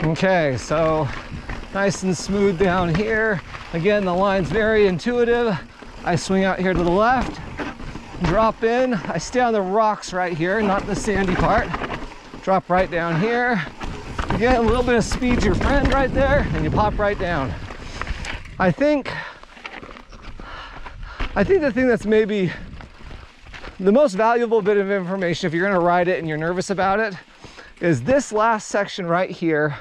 Okay, so nice and smooth down here. Again, the line's very intuitive. I swing out here to the left, drop in. I stay on the rocks right here, not the sandy part. Drop right down here. Again, a little bit of speed's your friend right there, and you pop right down. I think the thing that's maybe the most valuable bit of information if you're going to ride it and you're nervous about it is this last section right here.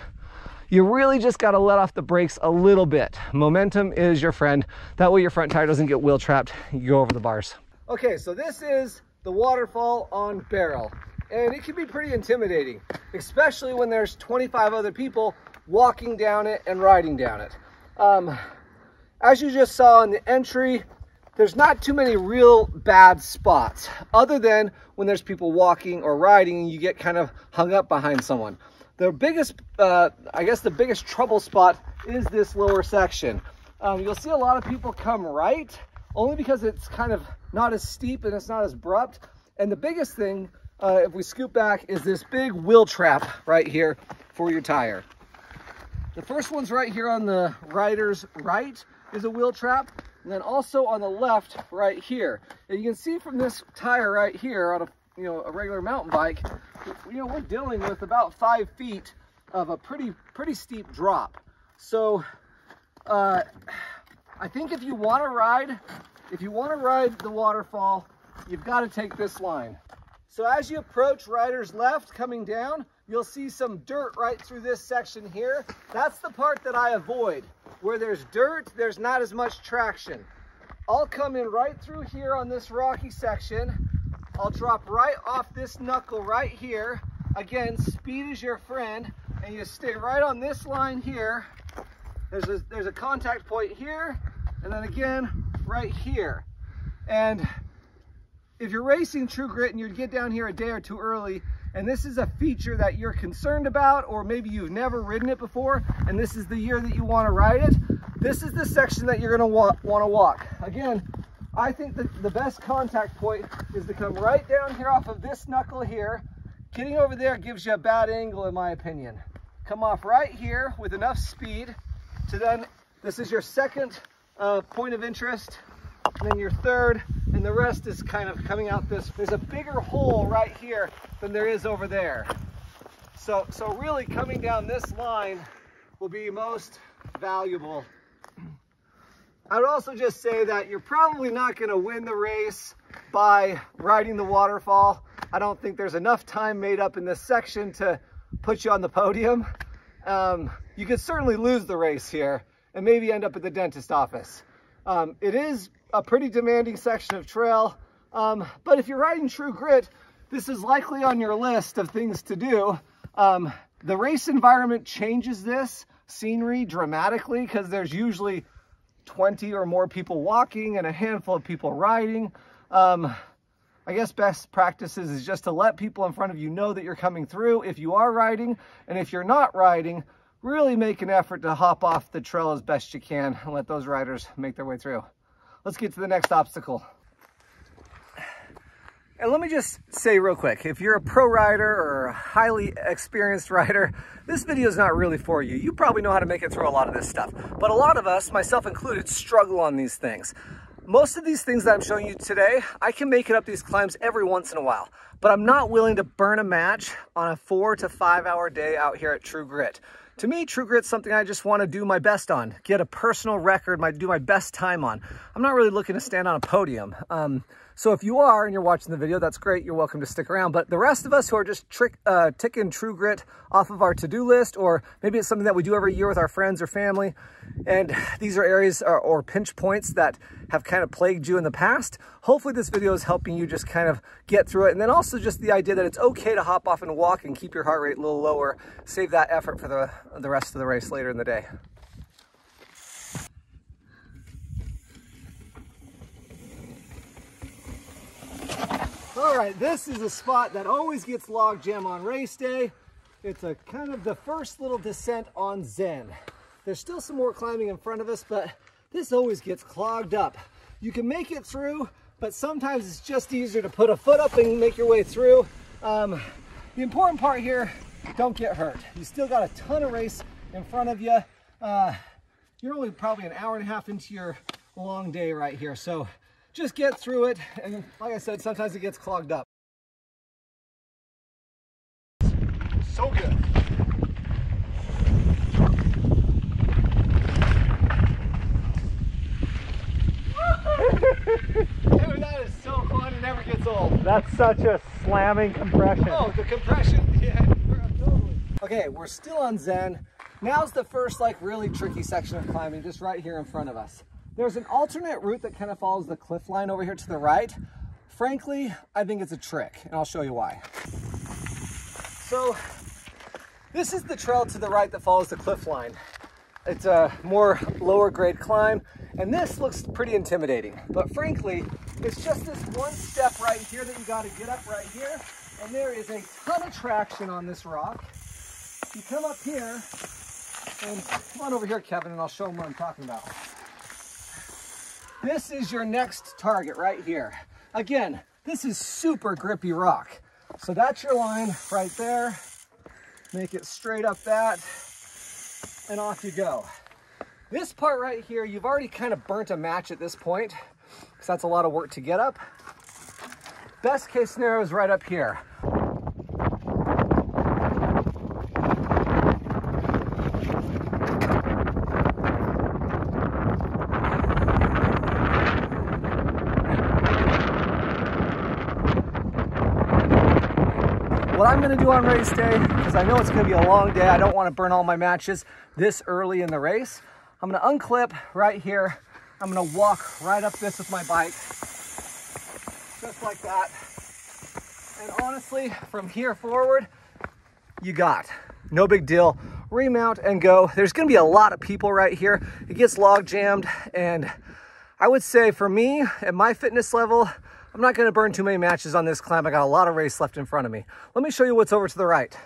You really just got to let off the brakes a little bit. Momentum is your friend. That way your front tire doesn't get wheel trapped. You go over the bars. Okay, so this is the waterfall on Barrel. And it can be pretty intimidating, especially when there's 25 other people walking down it and riding down it. As you just saw in the entry, there's not too many real bad spots, other than when there's people walking or riding and you get kind of hung up behind someone. The biggest, I guess the biggest trouble spot is this lower section. You'll see a lot of people come right, only because it's kind of not as steep and it's not as abrupt. And the biggest thing, if we scoot back, is this big wheel trap right here for your tire. The first one's right here on the rider's right is a wheel trap. And then also on the left right here. And you can see from this tire right here on a regular mountain bike, we're dealing with about 5 feet of a pretty steep drop. So I think if you want to ride the waterfall, you've got to take this line. So as you approach rider's left coming down, you'll see some dirt right through this section here. That's the part that I avoid. Where there's dirt, there's not as much traction. I'll come in right through here on this rocky section. I'll drop right off this knuckle right here. Again, speed is your friend, and you stay right on this line here. There's a contact point here, and then again, right here. And if you're racing True Grit and you get down here a day or two early, and this is a feature that you're concerned about, or maybe you've never ridden it before, and this is the year that you want to ride it, this is the section that you're going to want to walk. Again, I think that the best contact point is to come right down here off of this knuckle here. Getting over there gives you a bad angle, in my opinion. Come off right here with enough speed to then, this is your second point of interest, and then your third, and the rest is kind of coming out this. There's a bigger hole right here than there is over there. So really coming down this line will be most valuable. I would also just say that you're probably not going to win the race by riding the waterfall. I don't think there's enough time made up in this section to put you on the podium. You could certainly lose the race here and maybe end up at the dentist office. It is a pretty demanding section of trail, but if you're riding True Grit, this is likely on your list of things to do. The race environment changes this scenery dramatically because there's usually 20 or more people walking and a handful of people riding. I guess best practices is just to let people in front of you know that you're coming through if you are riding, and if you're not riding, really make an effort to hop off the trail as best you can and let those riders make their way through. Let's get to the next obstacle. And let me just say real quick, if you're a pro rider or a highly experienced rider, this video is not really for you. You probably know how to make it through a lot of this stuff. But a lot of us, myself included, struggle on these things. Most of these things that I'm showing you today, I can make it up these climbs every once in a while. But I'm not willing to burn a match on a 4 to 5 hour day out here at True Grit. To me, True Grit's something I just want to do my best on, get a personal record, do my best time on. I'm not really looking to stand on a podium. So if you are and you're watching the video, that's great. You're welcome to stick around. But the rest of us who are just ticking True Grit off of our to-do list, or maybe it's something that we do every year with our friends or family, and these are areas or pinch points that have kind of plagued you in the past, hopefully this video is helping you just kind of get through it. And then also just the idea that it's okay to hop off and walk and keep your heart rate a little lower, save that effort for the rest of the race later in the day. All right, this is a spot that always gets log jam on race day. It's a kind of the first little descent on Zen. There's still some more climbing in front of us, but this always gets clogged up. You can make it through, but sometimes it's just easier to put a foot up and make your way through. The important part here don't get hurt. You still got a ton of race in front of you. You're only probably an hour and a half into your long day right here. So just get through it. And like I said, sometimes it gets clogged up. So good. Dude, that is so fun. It never gets old. That's such a slamming compression. Oh, the compression. Yeah, totally. Okay, we're still on Zen. Now's the first like really tricky section of climbing, just right here in front of us. There's an alternate route that kind of follows the cliff line over here to the right. Frankly, I think it's a trick, and I'll show you why. So this is the trail to the right that follows the cliff line. It's a more lower grade climb, and this looks pretty intimidating. But frankly, it's just this one step right here that you got to get up right here, and there is a ton of traction on this rock. You come up here, and come on over here, Kevin, and I'll show them what I'm talking about. This is your next target right here. Again, this is super grippy rock. So that's your line right there. Make it straight up that, and off you go. This part right here, you've already kind of burnt a match at this point, because that's a lot of work to get up. Best case scenario is right up here. What I'm going to do on race day, because I know it's going to be a long day, I don't want to burn all my matches this early in the race. I'm going to unclip right here. I'm going to walk right up this with my bike, just like that. And honestly, from here forward, you got no big deal. Remount and go. There's going to be a lot of people right here. It gets log jammed, and I would say for me, at my fitness level, I'm not going to burn too many matches on this climb. I got a lot of race left in front of me. Let me show you what's over to the right.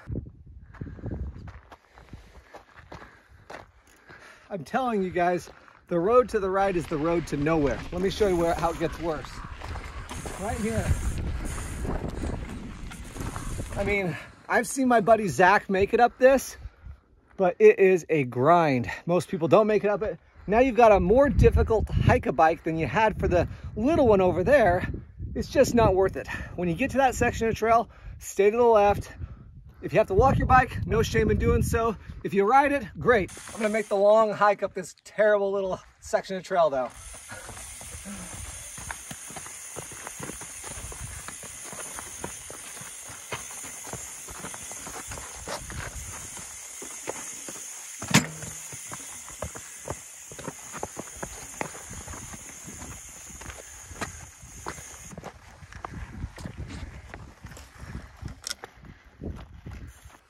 I'm telling you guys, the road to the right is the road to nowhere. Let me show you how it gets worse. Right here. I mean, I've seen my buddy Zach make it up this, but it is a grind. Most people don't make it up it. Now you've got a more difficult hike-a-bike than you had for the little one over there. It's just not worth it. When you get to that section of trail, stay to the left. If you have to walk your bike, no shame in doing so. If you ride it, great. I'm gonna make the long hike up this terrible little section of trail though.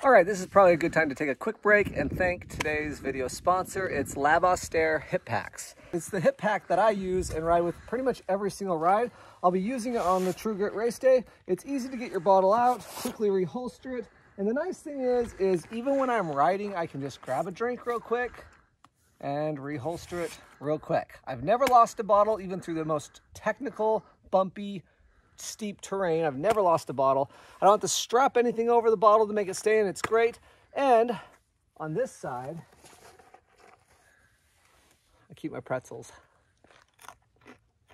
All right, this is probably a good time to take a quick break and thank today's video sponsor. It's Labostaire Hip Packs. It's the hip pack that I use and ride with pretty much every single ride. I'll be using it on the True Grit race day. It's easy to get your bottle out, quickly reholster it. And the nice thing is even when I'm riding, I can just grab a drink real quick and reholster it real quick. I've never lost a bottle, even through the most technical, bumpy, steep terrain. I've never lost a bottle. I don't have to strap anything over the bottle to make it stay in. It's great. And on this side, I keep my pretzels.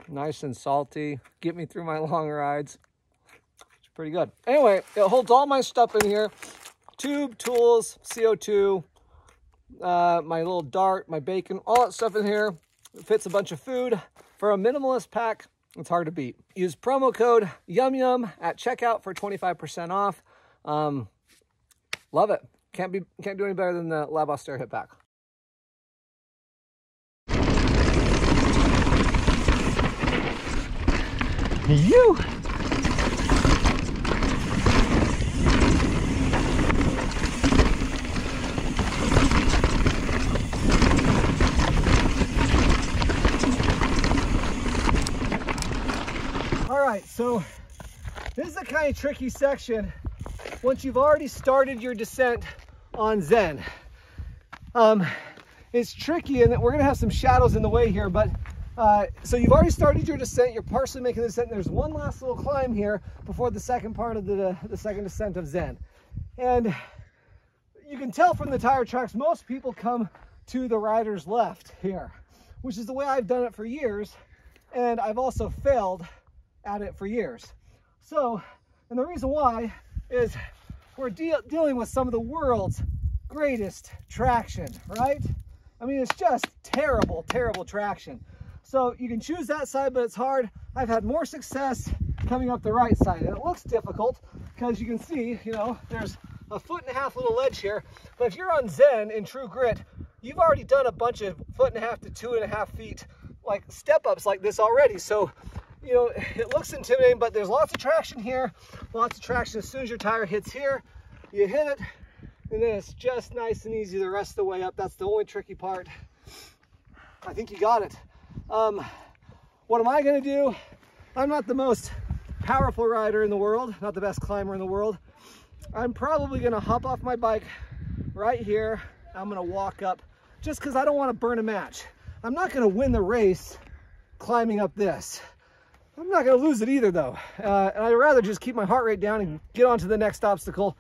Nice and salty. Get me through my long rides. It's pretty good. Anyway, it holds all my stuff in here. Tube, tools, CO2, my little dart, my bacon, all that stuff in here. It fits a bunch of food. For a minimalist pack, it's hard to beat. Use promo code YUMYUM at checkout for 25% off. Love it. Can't do any better than the Labostaire Hip Pack. You. All right, so this is a kind of tricky section once you've already started your descent on Zen. It's tricky in that we're gonna have some shadows in the way here, but so you've already started your descent, you're partially making the descent, and there's one last little climb here before the second part of the second descent of Zen. And you can tell from the tire tracks, most people come to the rider's left here, which is the way I've done it for years. And I've also failed at it for years. So, and the reason why is we're dealing with some of the world's greatest traction, right? I mean, it's just terrible, terrible traction. So you can choose that side, but it's hard. I've had more success coming up the right side. And it looks difficult because you can see, you know, there's a 1.5 foot little ledge here. But if you're on Zen in True Grit, you've already done a bunch of 1.5 to 2.5 feet like step ups like this already. So, you know, it looks intimidating, but there's lots of traction here, lots of traction. As soon as your tire hits here, you hit it, and then it's just nice and easy the rest of the way up. That's the only tricky part. I think you got it. What am I going to do? I'm not the most powerful rider in the world, not the best climber in the world. I'm probably going to hop off my bike right here. I'm going to walk up just because I don't want to burn a match. I'm not going to win the race climbing up this. I'm not going to lose it either, though. And I'd rather just keep my heart rate down and get on to the next obstacle.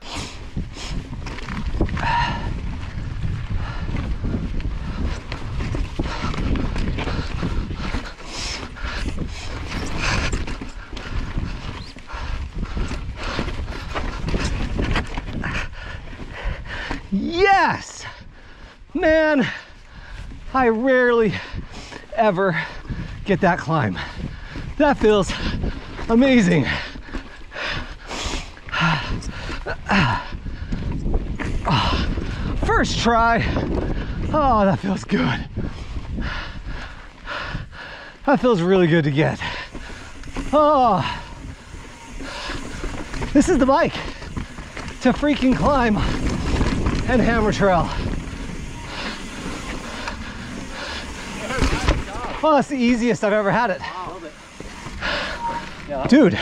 Yes! Man, I rarely ever get that climb. That feels amazing. First try. Oh, that feels good. That feels really good to get. Oh, this is the bike to freaking climb and hammer trail. Oh, that's the easiest I've ever had it. Dude,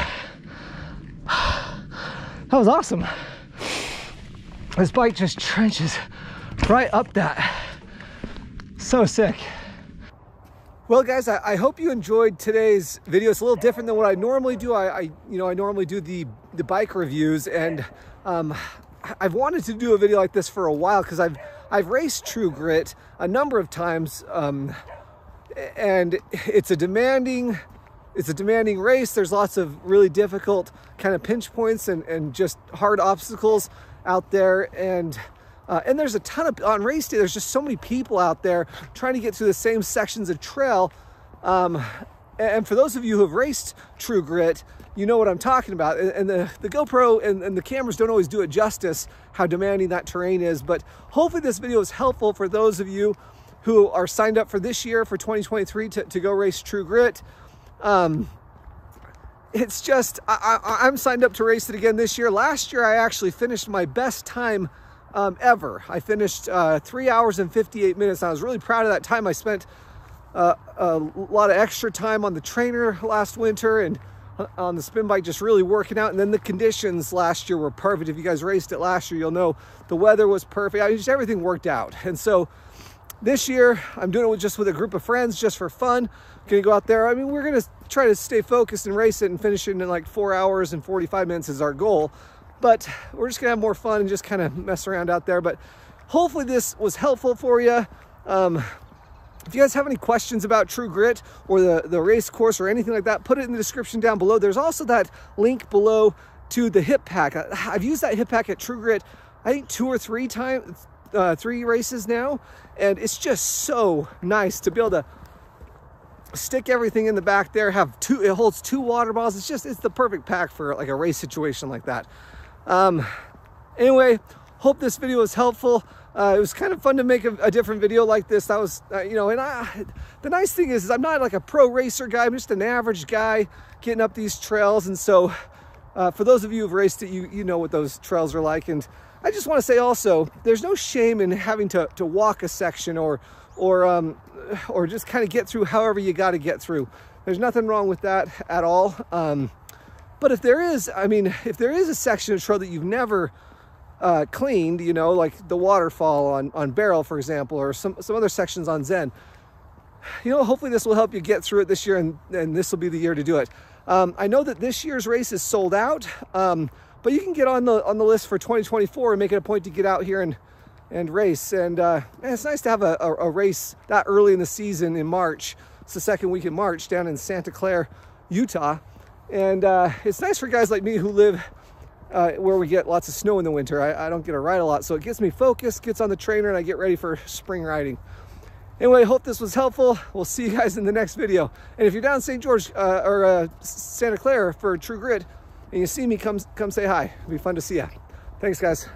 that was awesome. This bike just trenches right up that. So sick. Well, guys, I hope you enjoyed today's video. It's a little different than what I normally do. I normally do the bike reviews, and I've wanted to do a video like this for a while because I've raced True Grit a number of times, and it's a demanding race. There's lots of really difficult kind of pinch points and just hard obstacles out there, and there's a ton of, on race day, there's just so many people out there trying to get through the same sections of trail. And for those of you who have raced True Grit, you know what I'm talking about. And the GoPro and the cameras don't always do it justice, how demanding that terrain is. But hopefully this video is helpful for those of you who are signed up for this year, for 2023, to go race True Grit. It's just, I'm signed up to race it again this year. Last year, I actually finished my best time ever. I finished 3 hours and 58 minutes. I was really proud of that time. I spent a lot of extra time on the trainer last winter and on the spin bike, just really working out. And then the conditions last year were perfect. If you guys raced it last year, you'll know the weather was perfect. I mean, just everything worked out. And so this year, I'm doing it just with a group of friends, just for fun. Gonna go out there. I mean, we're gonna try to stay focused and race it and finish it in like 4 hours and 45 minutes is our goal. But we're just gonna have more fun and just kind of mess around out there. But hopefully this was helpful for you. If you guys have any questions about True Grit or the race course or anything like that, put it in the description down below. There's also that link below to the hip pack. I've used that hip pack at True Grit, I think 2 or 3 times, 3 races now. And it's just so nice to be able to stick everything in the back there, it holds 2 water bottles. It's the perfect pack for like a race situation like that. Anyway, hope this video was helpful. It was kind of fun to make a different video like this. That was, you know, and the nice thing is I'm not like a pro racer guy. I'm just an average guy getting up these trails. And so for those of you who've raced it, you know what those trails are like. And I just want to say also, there's no shame in having to walk a section or just kind of get through however you got to get through. There's nothing wrong with that at all. But if there is, I mean, if there is a section of trail that you've never cleaned, you know, like the waterfall on Barrel, for example, or some other sections on Zen, you know, hopefully this will help you get through it this year, and this will be the year to do it. I know that this year's race is sold out, but you can get on the list for 2024 and make it a point to get out here and race. And man, it's nice to have a race that early in the season in March. It's the second week in March down in Santa Clara, Utah. And it's nice for guys like me who live where we get lots of snow in the winter. I don't get to ride a lot, so it gets me focused, gets on the trainer, and I get ready for spring riding. Anyway, hope this was helpful. We'll see you guys in the next video. And if you're down in St. George or Santa Clara for True Grit and you see me, come say hi. It'll be fun to see you. Thanks, guys.